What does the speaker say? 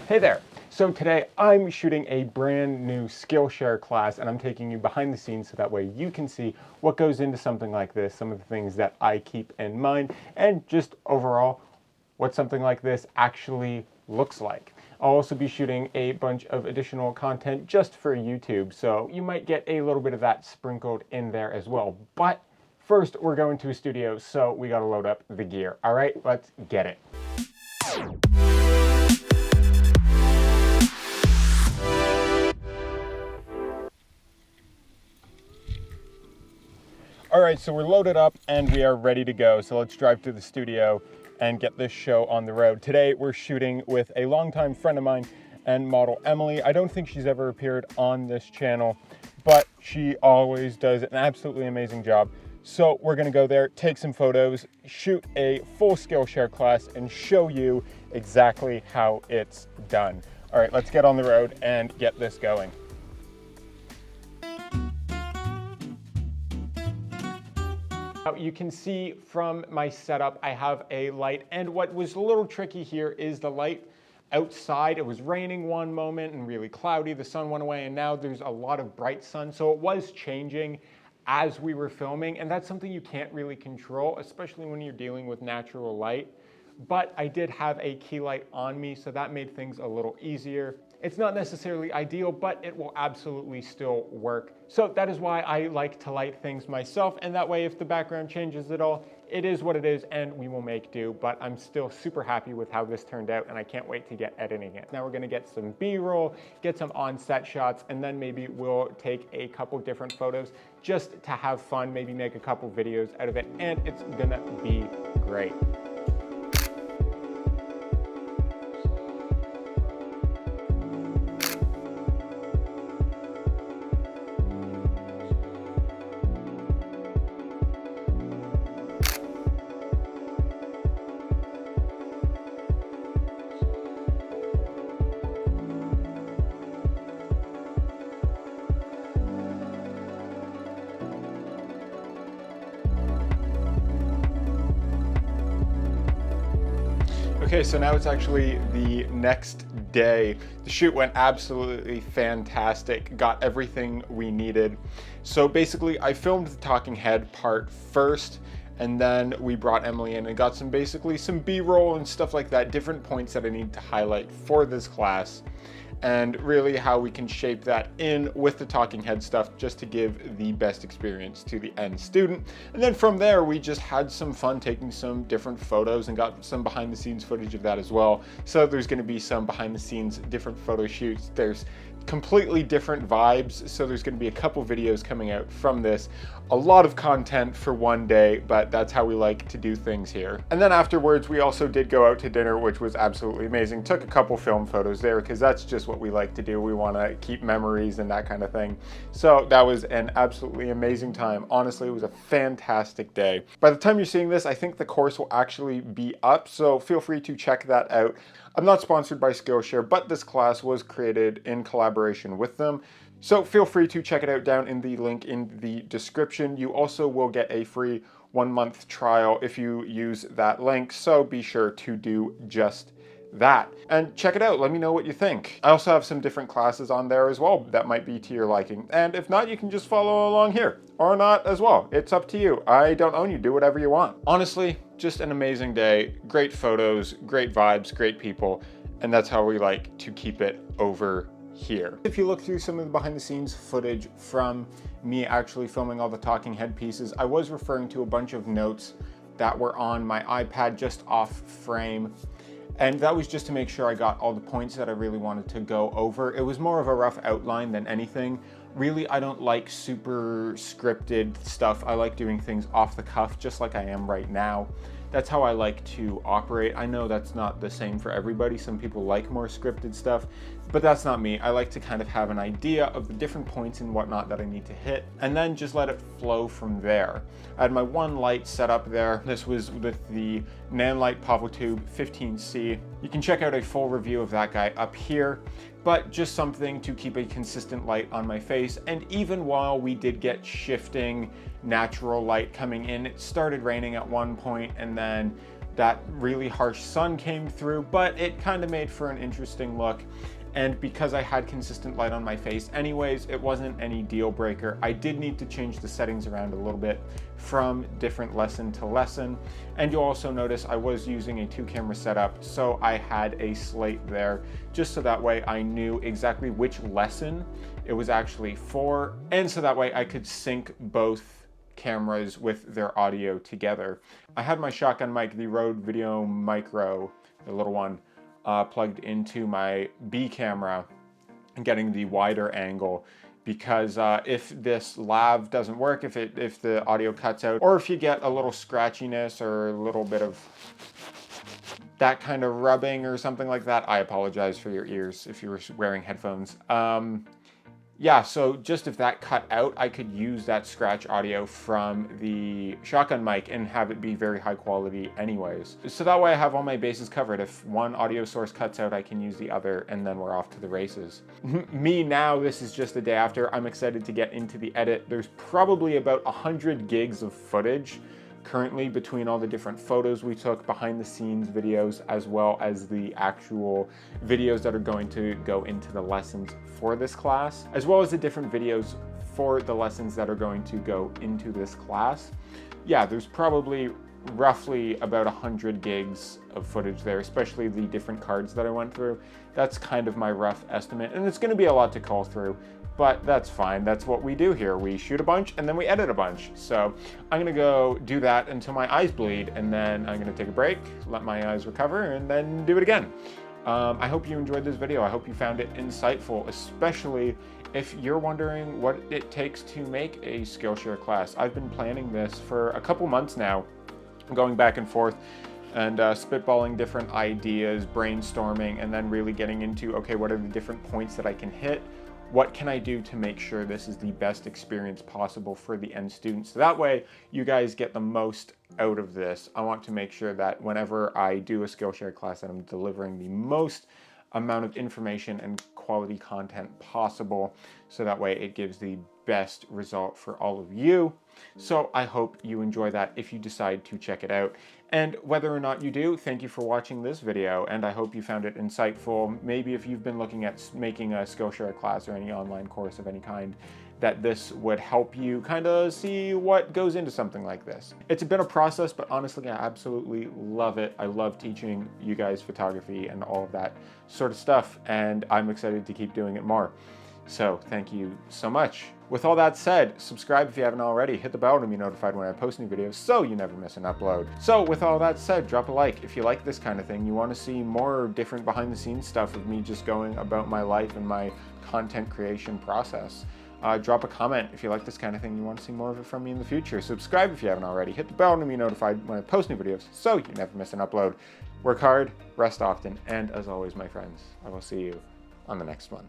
Hey there! So today I'm shooting a brand new Skillshare class and I'm taking you behind the scenes so that way you can see what goes into something like this, some of the things that I keep in mind, and just overall what something like this actually looks like. I'll also be shooting a bunch of additional content just for YouTube, so you might get a little bit of that sprinkled in there as well. But first we're going to a studio, so we gotta load up the gear. All right, let's get it. All right, so we're loaded up and we are ready to go. So let's drive to the studio and get this show on the road. Today we're shooting with a longtime friend of mine and model Emily. I don't think she's ever appeared on this channel, but she always does an absolutely amazing job. So we're gonna go there, take some photos, shoot a full Skillshare class, and show you exactly how it's done. All right, let's get on the road and get this going. You can see from my setup, I have a light, and what was a little tricky here is the light outside. It was raining one moment and really cloudy, the sun went away, and now there's a lot of bright sun, so it was changing as we were filming, and that's something you can't really control, especially when you're dealing with natural light. But I did have a key light on me, so that made things a little easier. It's not necessarily ideal, but it will absolutely still work. So that is why I like to light things myself, and that way if the background changes at all, it is what it is and we will make do. But I'm still super happy with how this turned out and I can't wait to get editing it. Now we're gonna get some B-roll, get some on-set shots, and then maybe we'll take a couple different photos just to have fun, maybe make a couple videos out of it, and it's gonna be great. Okay, so now it's actually the next day. The shoot went absolutely fantastic, got everything we needed. So basically I filmed the talking head part first, and then we brought Emily in and got some B-roll and stuff like that, different points that I need to highlight for this class, and really how we can shape that in with the talking head stuff just to give the best experience to the end student. And then from there, we just had some fun taking some different photos and got some behind the scenes footage of that as well. So there's gonna be some behind the scenes different photo shoots. There's completely different vibes, so there's going to be a couple videos coming out from this. A lot of content for one day, but that's how we like to do things here. And then afterwards we also did go out to dinner, which was absolutely amazing. Took a couple film photos there because that's just what we like to do. We want to keep memories and that kind of thing. So that was an absolutely amazing time. Honestly, it was a fantastic day. By the time you're seeing this, I think the course will actually be up, so feel free to check that out. I'm not sponsored by Skillshare, but this class was created in collaboration with them. So feel free to check it out down in the link in the description. You also will get a free 1-month trial if you use that link. So be sure to do just that and check it out. Let me know what you think. I also have some different classes on there as well that might be to your liking. And if not, you can just follow along here or not as well. It's up to you. I don't own you. Do whatever you want. Honestly, just an amazing day. Great photos, great vibes, great people. And that's how we like to keep it over here. If you look through some of the behind the scenes footage from me actually filming all the talking head pieces, I was referring to a bunch of notes that were on my iPad just off frame. And that was just to make sure I got all the points that I really wanted to go over. It was more of a rough outline than anything. Really, I don't like super scripted stuff. I like doing things off the cuff, just like I am right now. That's how I like to operate. I know that's not the same for everybody. Some people like more scripted stuff, but that's not me. I like to kind of have an idea of the different points and whatnot that I need to hit, and then just let it flow from there. I had my one light set up there. This was with the Nanlite Powertube 15C. You can check out a full review of that guy up here, but just something to keep a consistent light on my face. And even while we did get shifting natural light coming in, it started raining at one point, and then that really harsh sun came through, but it kind of made for an interesting look. And because I had consistent light on my face anyways, it wasn't any deal breaker. I did need to change the settings around a little bit from different lesson to lesson. And you'll also notice I was using a 2-camera setup, so I had a slate there, just so that way I knew exactly which lesson it was actually for, and so that way I could sync both cameras with their audio together. I had my shotgun mic, the Rode Video Micro, the little one, plugged into my B camera and getting the wider angle, because if this lav doesn't work, if the audio cuts out, or if you get a little scratchiness or a little bit of that kind of rubbing or something like that, I apologize for your ears if you were wearing headphones. Yeah, so just if that cut out, I could use that scratch audio from the shotgun mic and have it be very high quality anyways. So that way I have all my bases covered. If one audio source cuts out, I can use the other, and then we're off to the races. Me now, this is just the day after. I'm excited to get into the edit. There's probably about 100 gigs of footage currently between all the different photos we took, behind the scenes videos, as well as the actual videos that are going to go into the lessons for this class, as well as the different videos for the lessons that are going to go into this class. Yeah, there's probably roughly about 100 gigs of footage there, especially the different cards that I went through. That's kind of my rough estimate, and it's going to be a lot to call through, but that's fine. That's what we do here. We shoot a bunch and then we edit a bunch. So I'm gonna go do that until my eyes bleed, and then I'm gonna take a break, let my eyes recover, and then do it again. I hope you enjoyed this video. I hope you found it insightful, especially if you're wondering what it takes to make a Skillshare class. I've been planning this for a couple months now, going back and forth and spitballing different ideas, brainstorming, and then really getting into, okay, what are the different points that I can hit? What can I do to make sure this is the best experience possible for the end students? So that way you guys get the most out of this. I want to make sure that whenever I do a Skillshare class, that I'm delivering the most amount of information and quality content possible, so that way it gives the best result for all of you. So I hope you enjoy that if you decide to check it out. And whether or not you do, thank you for watching this video, and I hope you found it insightful. Maybe if you've been looking at making a Skillshare class or any online course of any kind, that this would help you kind of see what goes into something like this. It's been a process, but honestly, I absolutely love it. I love teaching you guys photography and all of that sort of stuff, and I'm excited to keep doing it more. So thank you so much. With all that said, subscribe if you haven't already. Hit the bell to be notified when I post new videos so you never miss an upload. So with all that said, drop a like if you like this kind of thing. You want to see more different behind the scenes stuff of me just going about my life and my content creation process. Drop a comment if you like this kind of thing. You want to see more of it from me in the future. Subscribe if you haven't already. Hit the bell to be notified when I post new videos so you never miss an upload. Work hard, rest often, and as always, my friends, I will see you on the next one.